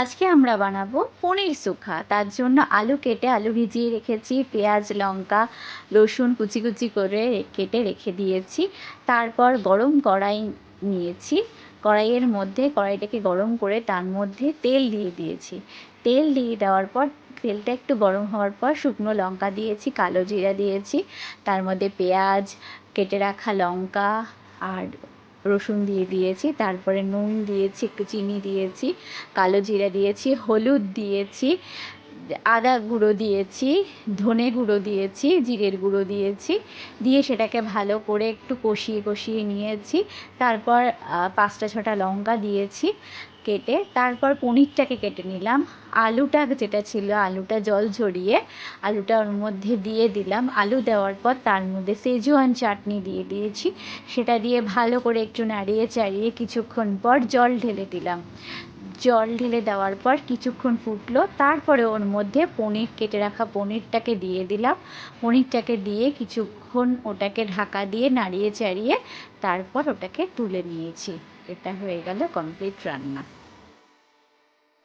আজকে আমরা বানাবো পনির সুখা। তার জন্য আলু কেটে আলু ভিজিয়ে রেখেছি, পেঁয়াজ লঙ্কা রসুন কুচি কুচি করে কেটে রেখে দিয়েছি। তারপর গরম কড়াই নিয়েছি, কড়াইয়ের মধ্যে কড়াইটাকে গরম করে তার মধ্যে তেল দিয়ে দিয়েছি। তেল দিয়ে দেওয়ার পর তেলটা একটু গরম হওয়ার পর শুকনো লঙ্কা দিয়েছি, কালো জিরা দিয়েছি, তার মধ্যে পেঁয়াজ, কেটে রাখা লঙ্কা আর রসুন দিয়ে দিয়েছি। তারপরে নুন দিয়েছি, একটু চিনি দিয়েছি, কালো জিরা দিয়েছি, হলুদ দিয়েছি, আদা গুঁড়ো দিয়েছি, ধনে গুঁড়ো দিয়েছি, জিরের গুঁড়ো দিয়েছি, দিয়ে সেটাকে ভালো করে একটু কষিয়ে কষিয়ে নিয়েছি। তারপর 5টা 6টা লঙ্কা দিয়েছি কেটে। তারপর পনিরটাকে কেটে নিলাম। আলুটা যেটা ছিল, আলুটা জল ঝরিয়ে আলুটা ওর মধ্যে দিয়ে দিলাম। আলু দেওয়ার পর তার মধ্যে সেজওয়ান চাটনি দিয়ে দিয়েছি। সেটা দিয়ে ভালো করে একটু নাড়িয়ে চাড়িয়ে কিছুক্ষণ পর জল ঢেলে দিলাম। জল ঢেলে দেওয়ার পর কিছুক্ষণ ফুটলো, তারপরে ওর মধ্যে কেটে রাখা পনিরটাকে দিয়ে দিলাম। পনিরটাকে দিয়ে কিছুক্ষণ ওটাকে ঢাকা দিয়ে নাড়িয়ে চাড়িয়ে তারপর ওটাকে তুলে নিয়েছি। এটা হয়ে গেল কমপ্লিট রান্না।